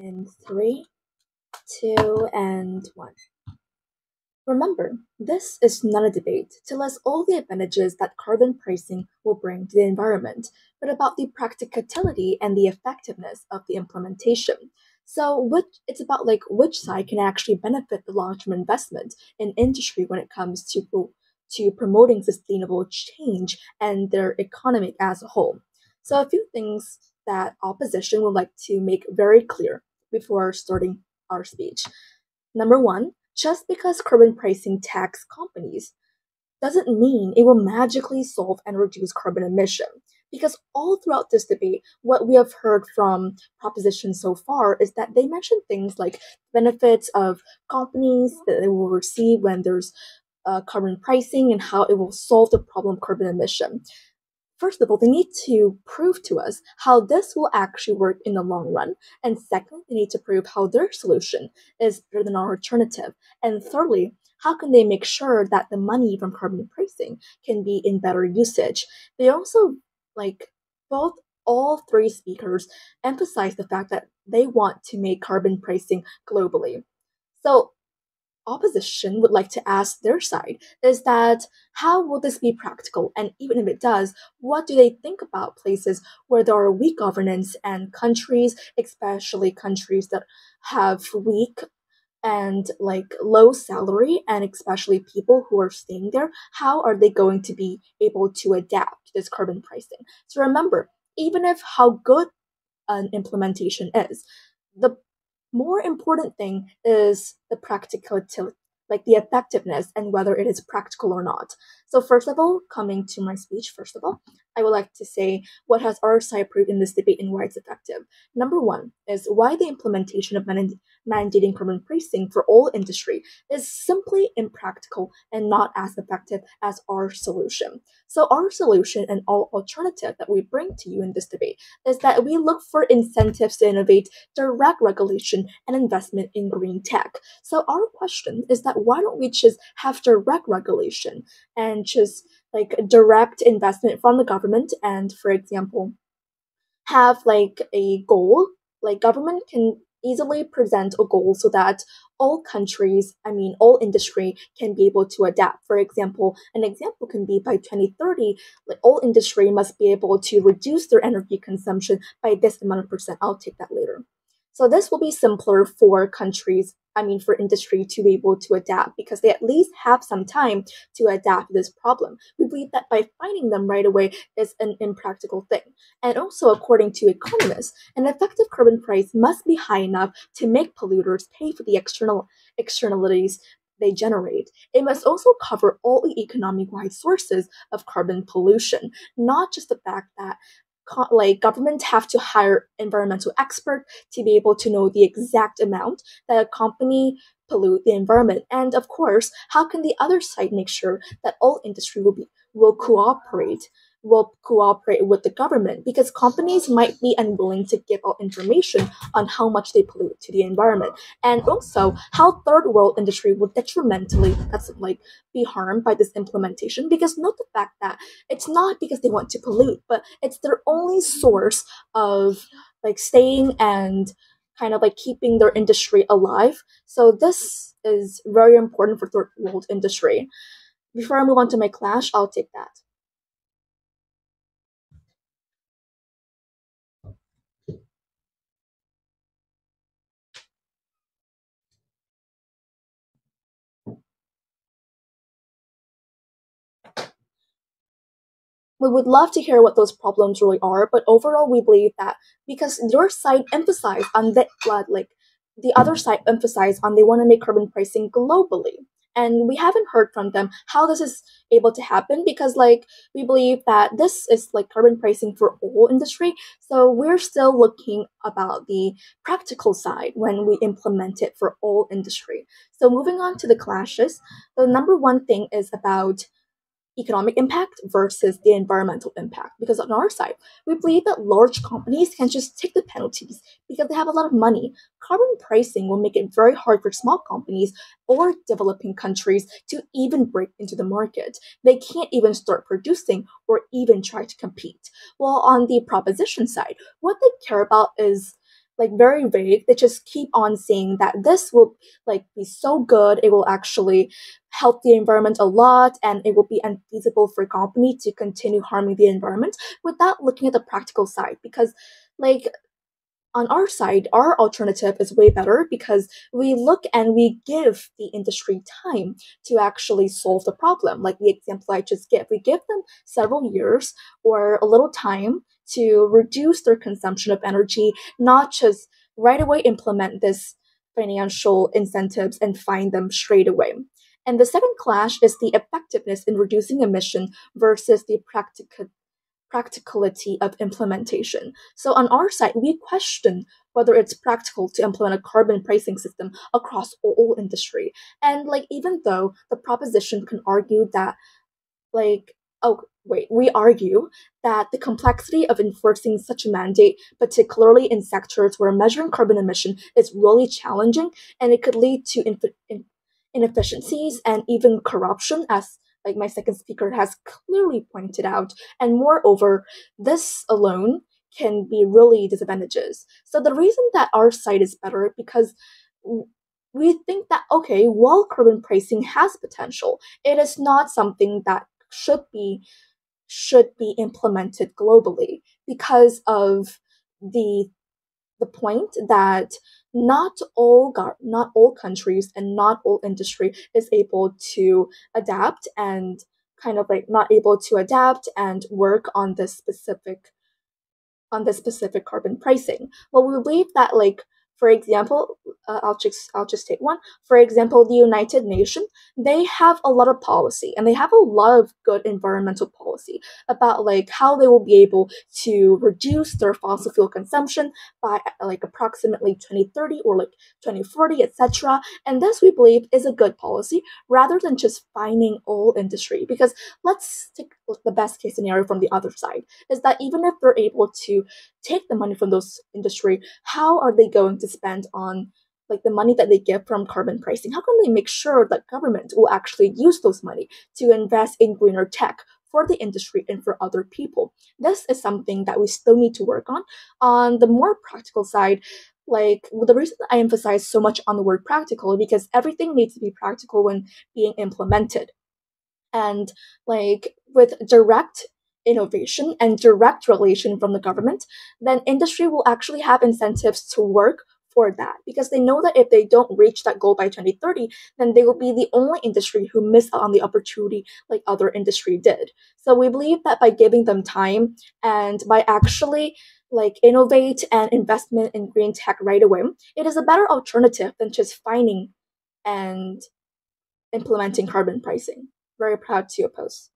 In three, two, and one. Remember, this is not a debate to list all the advantages that carbon pricing will bring to the environment, but about the practicality and the effectiveness of the implementation. So, it's about like which side can actually benefit the long-term investment in industry when it comes to promoting sustainable change and their economy as a whole. So, a few things that opposition would like to make very clear before starting our speech. Number one, just because carbon pricing tax companies doesn't mean it will magically solve and reduce carbon emission. Because all throughout this debate, what we have heard from propositions so far is that they mention things like benefits of companies that they will receive when there's carbon pricing and how it will solve the problem of carbon emission. First of all, they need to prove to us how this will actually work in the long run. And second, they need to prove how their solution is better than our alternative. And thirdly, how can they make sure that the money from carbon pricing can be in better usage? They also, like, both all three speakers emphasize the fact that they want to make carbon pricing globally. So opposition would like to ask their side is that how will this be practical? And even if it does, what do they think about places where there are weak governance and countries, especially countries that have weak and like low salary and especially people who are staying there, how are they going to be able to adapt to this carbon pricing? So remember, even if how good an implementation is, the more important thing is the practicality, like the effectiveness and whether it is practical or not. So first of all, coming to my speech, first of all, I would like to say what has our side proved in this debate and why it's effective. Number one is why the implementation of mandating carbon pricing for all industry is simply impractical and not as effective as our solution. So our solution and all alternative that we bring to you in this debate is that we look for incentives to innovate, direct regulation, and investment in green tech. So our question is that why don't we just have direct regulation and just like direct investment from the government and, for example, have like a goal, like government can easily present a goal so that all countries, I mean all industry can be able to adapt. For example, an example can be by 2030, like all industry must be able to reduce their energy consumption by this amount of percent. I'll take that later. So this will be simpler for countries, I mean for industry to be able to adapt because they at least have some time to adapt to this problem. We believe that by finding them right away is an impractical thing. And also, according to economists, an effective carbon price must be high enough to make polluters pay for the externalities they generate. It must also cover all the economic-wide sources of carbon pollution, not just the fact that like governments have to hire environmental expert to be able to know the exact amount that a company pollute the environment. And of course, how can the other side make sure that all industry will cooperate with the government because companies might be unwilling to give out information on how much they pollute to the environment, and also how third world industry will detrimentally that's like be harmed by this implementation because note the fact that it's not because they want to pollute, but it's their only source of like staying and kind of like keeping their industry alive. So this is very important for third world industry. Before I move on to my clash, I'll take that. We would love to hear what those problems really are, but overall, we believe that because your side emphasized on that, like the other side emphasized on they want to make carbon pricing globally. And we haven't heard from them how this is able to happen because, like, we believe that this is like carbon pricing for all industry. So we're still looking about the practical side when we implement it for all industry. So moving on to the clashes, the number one thing is about economic impact versus the environmental impact. Because on our side, we believe that large companies can just take the penalties because they have a lot of money. Carbon pricing will make it very hard for small companies or developing countries to even break into the market. They can't even start producing or even try to compete. While on the proposition side, what they care about is like very vague. They just keep on saying that this will like be so good, it will actually help the environment a lot, and it will be unfeasible for a company to continue harming the environment without looking at the practical side. Because like on our side, our alternative is way better because we look and we give the industry time to actually solve the problem. Like the example I just give, we give them several years or a little time to reduce their consumption of energy, not just right away implement this financial incentives and find them straight away. And the second clash is the effectiveness in reducing emission versus the practicality of implementation. So on our side, we question whether it's practical to implement a carbon pricing system across all industry. And like even though the proposition can argue that like we argue that the complexity of enforcing such a mandate, particularly in sectors where measuring carbon emission is really challenging, and it could lead to inefficiencies and even corruption, as like my second speaker has clearly pointed out. And moreover, this alone can be really disadvantages. So the reason that our side is better because we think that okay, while carbon pricing has potential, it is not something that should be implemented globally because of the the point that not all countries and not all industry is able to adapt and kind of like not able to adapt and work on the specific carbon pricing. Well, we believe that, like, for example, I'll just take one. For example, the United Nations, they have a lot of policy and they have a lot of good environmental policy about like how they will be able to reduce their fossil fuel consumption by like approximately 2030 or like 2040, etc. And this we believe is a good policy rather than just fining all industry. Because let's take the best case scenario from the other side is that even if they're able to take the money from those industry, how are they going to spend on like the money that they get from carbon pricing? How can they make sure that government will actually use those money to invest in greener tech for the industry and for other people? This is something that we still need to work on. On the more practical side, like the reason I emphasize so much on the word practical because everything needs to be practical when being implemented. And like with direct innovation and direct relation from the government, then industry will actually have incentives to work for that because they know that if they don't reach that goal by 2030, then they will be the only industry who missed out on the opportunity like other industry did. So we believe that by giving them time and by actually like innovate and investment in green tech right away, it is a better alternative than just finding and implementing carbon pricing. Very proud to oppose.